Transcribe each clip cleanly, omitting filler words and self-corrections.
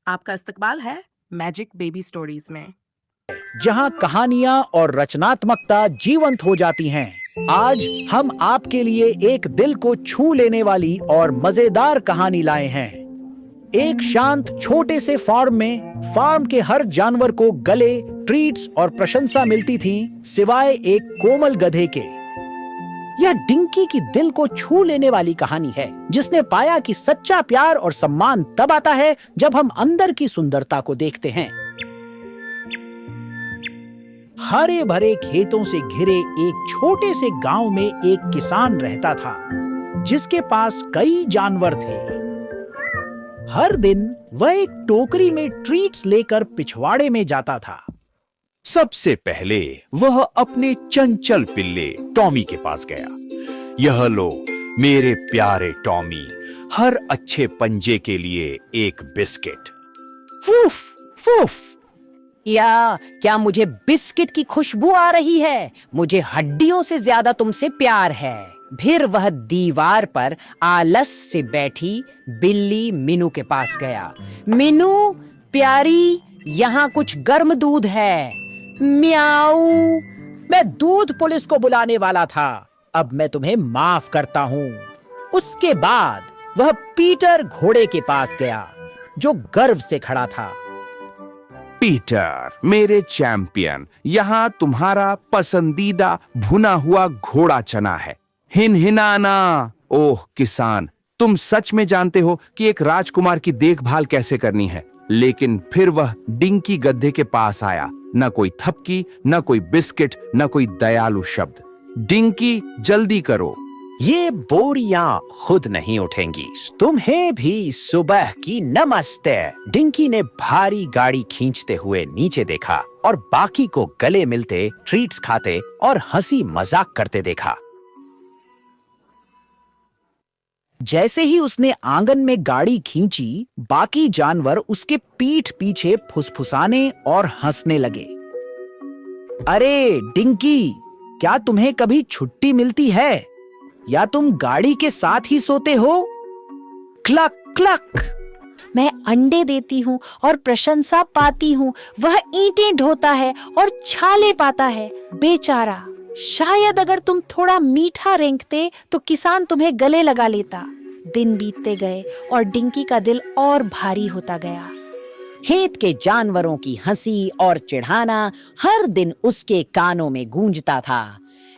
आपका इस्तकबाल है मैजिक बेबी स्टोरीज में, जहां कहानियां और रचनात्मकता जीवंत हो जाती हैं। आज हम आपके लिए एक दिल को छू लेने वाली और मजेदार कहानी लाए हैं। एक शांत छोटे से फार्म में फार्म के हर जानवर को गले, ट्रीट्स और प्रशंसा मिलती थी, सिवाय एक कोमल गधे के। यह डिंकी की दिल को छू लेने वाली कहानी है, जिसने पाया कि सच्चा प्यार और सम्मान तब आता है जब हम अंदर की सुंदरता को देखते हैं। हरे भरे खेतों से घिरे एक छोटे से गांव में एक किसान रहता था, जिसके पास कई जानवर थे। हर दिन वह एक टोकरी में ट्रीट्स लेकर पिछवाड़े में जाता था। सबसे पहले वह अपने चंचल पिल्ले टॉमी के पास गया। यह लो मेरे प्यारे टॉमी, हर अच्छे पंजे के लिए एक बिस्किट। फूफ फूफ। या क्या मुझे बिस्किट की खुशबू आ रही है? मुझे हड्डियों से ज्यादा तुमसे प्यार है। फिर वह दीवार पर आलस से बैठी बिल्ली मीनू के पास गया। मीनू प्यारी, यहाँ कुछ गर्म दूध है। म्याऊ। मैं दूध पुलिस को बुलाने वाला था, अब मैं तुम्हें माफ करता हूँ। उसके बाद वह पीटर घोड़े के पास गया, जो गर्व से खड़ा था। पीटर मेरे चैंपियन, यहाँ तुम्हारा पसंदीदा भुना हुआ घोड़ा चना है। हिनहिनाना। ओह किसान, तुम सच में जानते हो कि एक राजकुमार की देखभाल कैसे करनी है। लेकिन फिर वह डिंकी गधे के पास आया। न कोई थपकी, न कोई बिस्किट, न कोई दयालु शब्द। डिंकी जल्दी करो, ये बोरियां खुद नहीं उठेंगी। तुम्हें भी सुबह की नमस्ते। डिंकी ने भारी गाड़ी खींचते हुए नीचे देखा और बाकी को गले मिलते, ट्रीट्स खाते और हंसी मजाक करते देखा। जैसे ही उसने आंगन में गाड़ी खींची, बाकी जानवर उसके पीठ पीछे फुसफुसाने और हंसने लगे। अरे डिंकी, क्या तुम्हें कभी छुट्टी मिलती है या तुम गाड़ी के साथ ही सोते हो? Clock clock. मैं अंडे देती हूँ और प्रशंसा पाती हूँ, वह ईंटें ढोता है और छाले पाता है। बेचारा, शायद अगर तुम थोड़ा मीठा रेंगते तो किसान तुम्हें गले लगा लेता। दिन बीतते गए और डिंकी का दिल और भारी होता गया। खेत के जानवरों की हंसी और चिढ़ाना हर दिन उसके कानों में गूंजता था।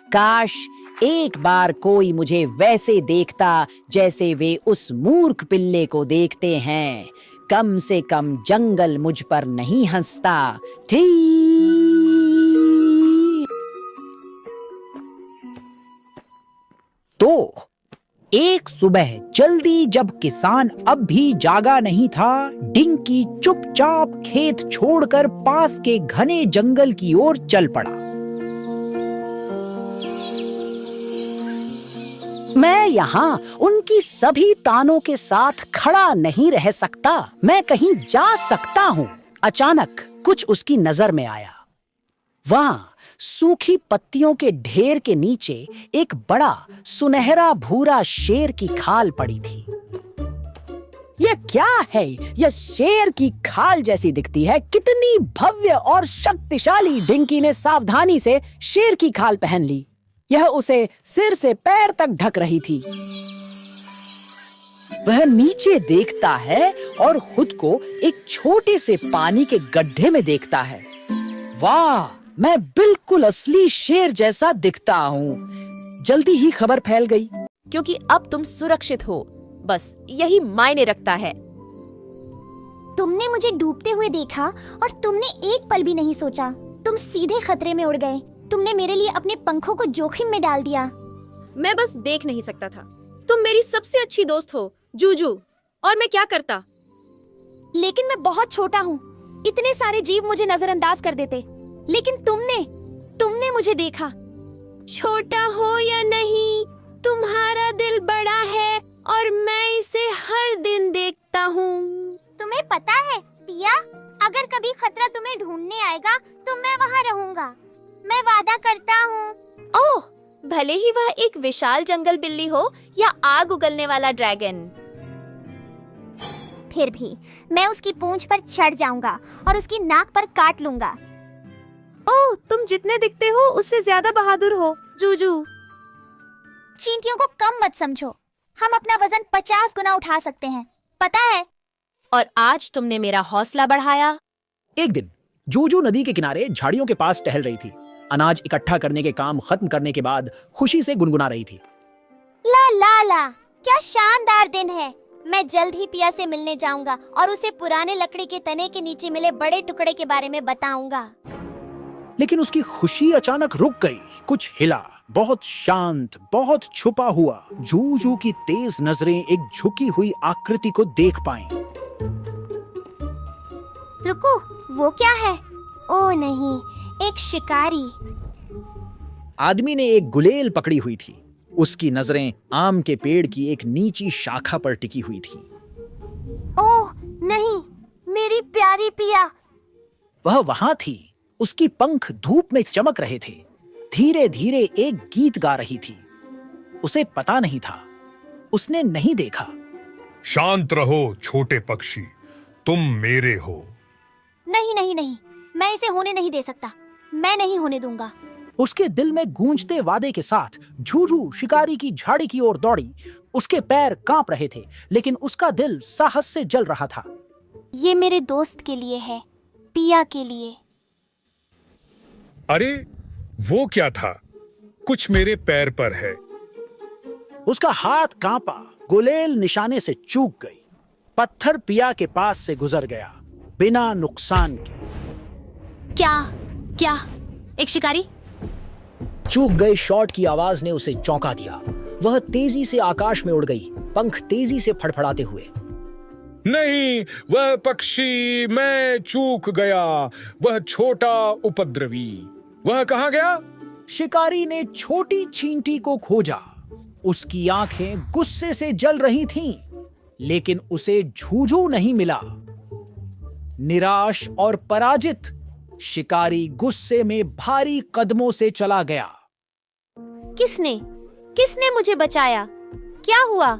काश एक बार कोई मुझे वैसे देखता जैसे वे उस मूर्ख पिल्ले को देखते हैं। कम से कम जंगल मुझ पर नहीं हंसता। ठीक। तो एक सुबह जल्दी, जब किसान अब भी जागा नहीं था, डिंकी चुपचाप खेत छोड़कर पास के घने जंगल की ओर चल पड़ा। मैं यहाँ उनकी सभी तानों के साथ खड़ा नहीं रह सकता, मैं कहीं जा सकता हूँ। अचानक कुछ उसकी नजर में आया। वहां सूखी पत्तियों के ढेर के नीचे एक बड़ा सुनहरा भूरा शेर की खाल पड़ी थी। यह क्या है? यह शेर की खाल जैसी दिखती है। कितनी भव्य और शक्तिशाली! डिंकी ने सावधानी से शेर की खाल पहन ली। यह उसे सिर से पैर तक ढक रही थी। वह नीचे देखता है और खुद को एक छोटे से पानी के गड्ढे में देखता है। वाह, मैं बिल्कुल असली शेर जैसा दिखता हूँ। जल्दी ही खबर फैल गई। क्योंकि अब तुम सुरक्षित हो, बस यही मायने रखता है। तुमने मुझे डूबते हुए देखा और तुमने एक पल भी नहीं सोचा। तुम सीधे खतरे में उड़ गए। तुमने मेरे लिए अपने पंखों को जोखिम में डाल दिया। मैं बस देख नहीं सकता था। तुम मेरी सबसे अच्छी दोस्त हो जूजू, और मैं क्या करता? लेकिन मैं बहुत छोटा हूँ। इतने सारे जीव मुझे नजरअंदाज कर देते, लेकिन तुमने मुझे देखा। छोटा हो या नहीं, तुम्हारा दिल बड़ा है और मैं इसे हर दिन देखता हूँ। तुम्हें पता है पिया, अगर कभी खतरा तुम्हें ढूंढने आएगा तो मैं वहाँ रहूंगा। मैं वादा करता हूँ। ओह, भले ही वह एक विशाल जंगल बिल्ली हो या आग उगलने वाला ड्रैगन। फिर भी मैं उसकी पूंछ पर चढ़ जाऊंगा और उसकी नाक पर काट लूंगा। ओह, तुम जितने दिखते हो उससे ज्यादा बहादुर हो, जूजू। चींटियों को कम मत समझो, हम अपना वजन 50 गुना उठा सकते हैं, पता है? और आज तुमने मेरा हौसला बढ़ाया। एक दिन जूजू नदी के किनारे झाड़ियों के पास टहल रही थी। अनाज इकट्ठा करने के काम खत्म करने के बाद खुशी से गुनगुना रही थी। ला ला ला, क्या शानदार दिन है। मैं जल्द ही पिया से मिलने जाऊंगा और उसे पुराने लकड़ी के तने के नीचे मिले बड़े टुकड़े के बारे में बताऊंगा। लेकिन उसकी खुशी अचानक रुक गई। कुछ हिला, बहुत शांत, बहुत छुपा हुआ। जूजू की तेज नजरें एक झुकी हुई आकृति को देख पाईं। रुको, वो क्या है? ओ नहीं, एक शिकारी। आदमी ने एक गुलेल पकड़ी हुई थी। उसकी नजरें आम के पेड़ की एक नीची शाखा पर टिकी हुई थी। ओह नहीं, मेरी प्यारी पिया। वह वहां थी। उसकी पंख धूप में चमक रहे थे। धीरे धीरे एक गीत गा रही थी। उसे पता नहीं था, उसने नहीं देखा। शांत रहो छोटे पक्षी, तुम मेरे हो। नहीं नहीं नहीं, मैं इसे होने नहीं दे सकता। मैं नहीं होने दूंगा। उसके दिल में गूंजते वादे के साथ जूजू शिकारी की झाड़ी की ओर दौड़ी। उसके पैर कांप रहे थे, लेकिन उसका दिल साहस से जल रहा था। ये मेरे दोस्त के लिए है, पिया के लिए। अरे वो क्या था? कुछ मेरे पैर पर है। उसका हाथ कांपा। गुलेल निशाने से चूक गई। पत्थर पिया के पास से गुजर गया बिना नुकसान के। क्या क्या एक शिकारी? चूक गए शॉट की आवाज ने उसे चौंका दिया। वह तेजी से आकाश में उड़ गई, पंख तेजी से फड़फड़ाते हुए। नहीं, वह पक्षी, मैं चूक गया। वह छोटा उपद्रवी, वह कहाँ गया? शिकारी ने छोटी चींटी को खोजा। उसकी आंखें गुस्से से जल रही थीं, लेकिन उसे जूजू नहीं मिला। निराश और पराजित, शिकारी गुस्से में भारी कदमों से चला गया। किसने किसने मुझे बचाया? क्या हुआ?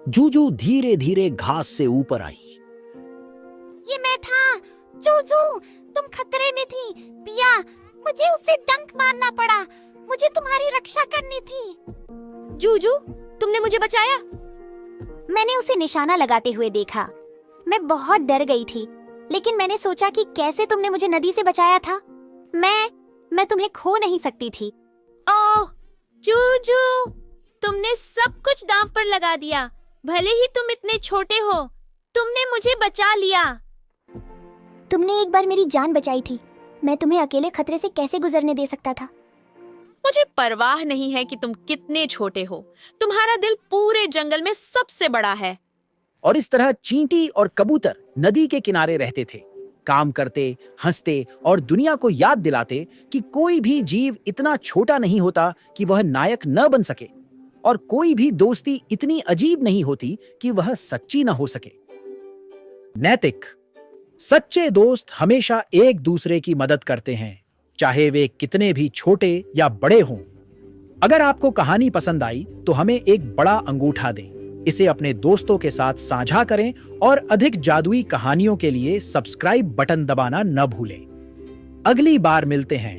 जूजू धीरे धीरे घास से ऊपर आई। ये मैं था। जूजू, तुम खतरे में थी। पिया, मुझे उससे डंक मारना पड़ा। मुझे तुम्हारी रक्षा करनी थी। जूजू, तुमने मुझे बचाया। मैंने उसे निशाना लगाते हुए देखा। मैं बहुत डर गई थी, लेकिन मैंने सोचा कि कैसे तुमने मुझे नदी से बचाया था। मैं तुम्हें खो नहीं सकती थी। ओह जूजू, तुमने सब कुछ दांव पर लगा दिया। भले ही तुम इतने छोटे हो, तुमने मुझे बचा लिया। तुमने एक बार मेरी जान बचाई थी। मैं तुम्हें अकेले खतरे से कैसे गुजरने दे सकता था? मुझे परवाह नहीं है कि तुम कितने छोटे हो। तुम्हारा दिल पूरे जंगल में सबसे बड़ा है। और इस तरह चींटी और कबूतर नदी के किनारे रहते थे, काम करते, हंसते और दुनिया को याद दिलाते कि कोई भी जीव इतना छोटा नहीं होता कि वह नायक न बन सके, और कोई भी दोस्ती इतनी अजीब नहीं होती कि वह सच्ची न हो सके। नैतिक, सच्चे दोस्त हमेशा एक दूसरे की मदद करते हैं, चाहे वे कितने भी छोटे या बड़े हों। अगर आपको कहानी पसंद आई तो हमें एक बड़ा अंगूठा दें, इसे अपने दोस्तों के साथ साझा करें और अधिक जादुई कहानियों के लिए सब्सक्राइब बटन दबाना न भूलें। अगली बार मिलते हैं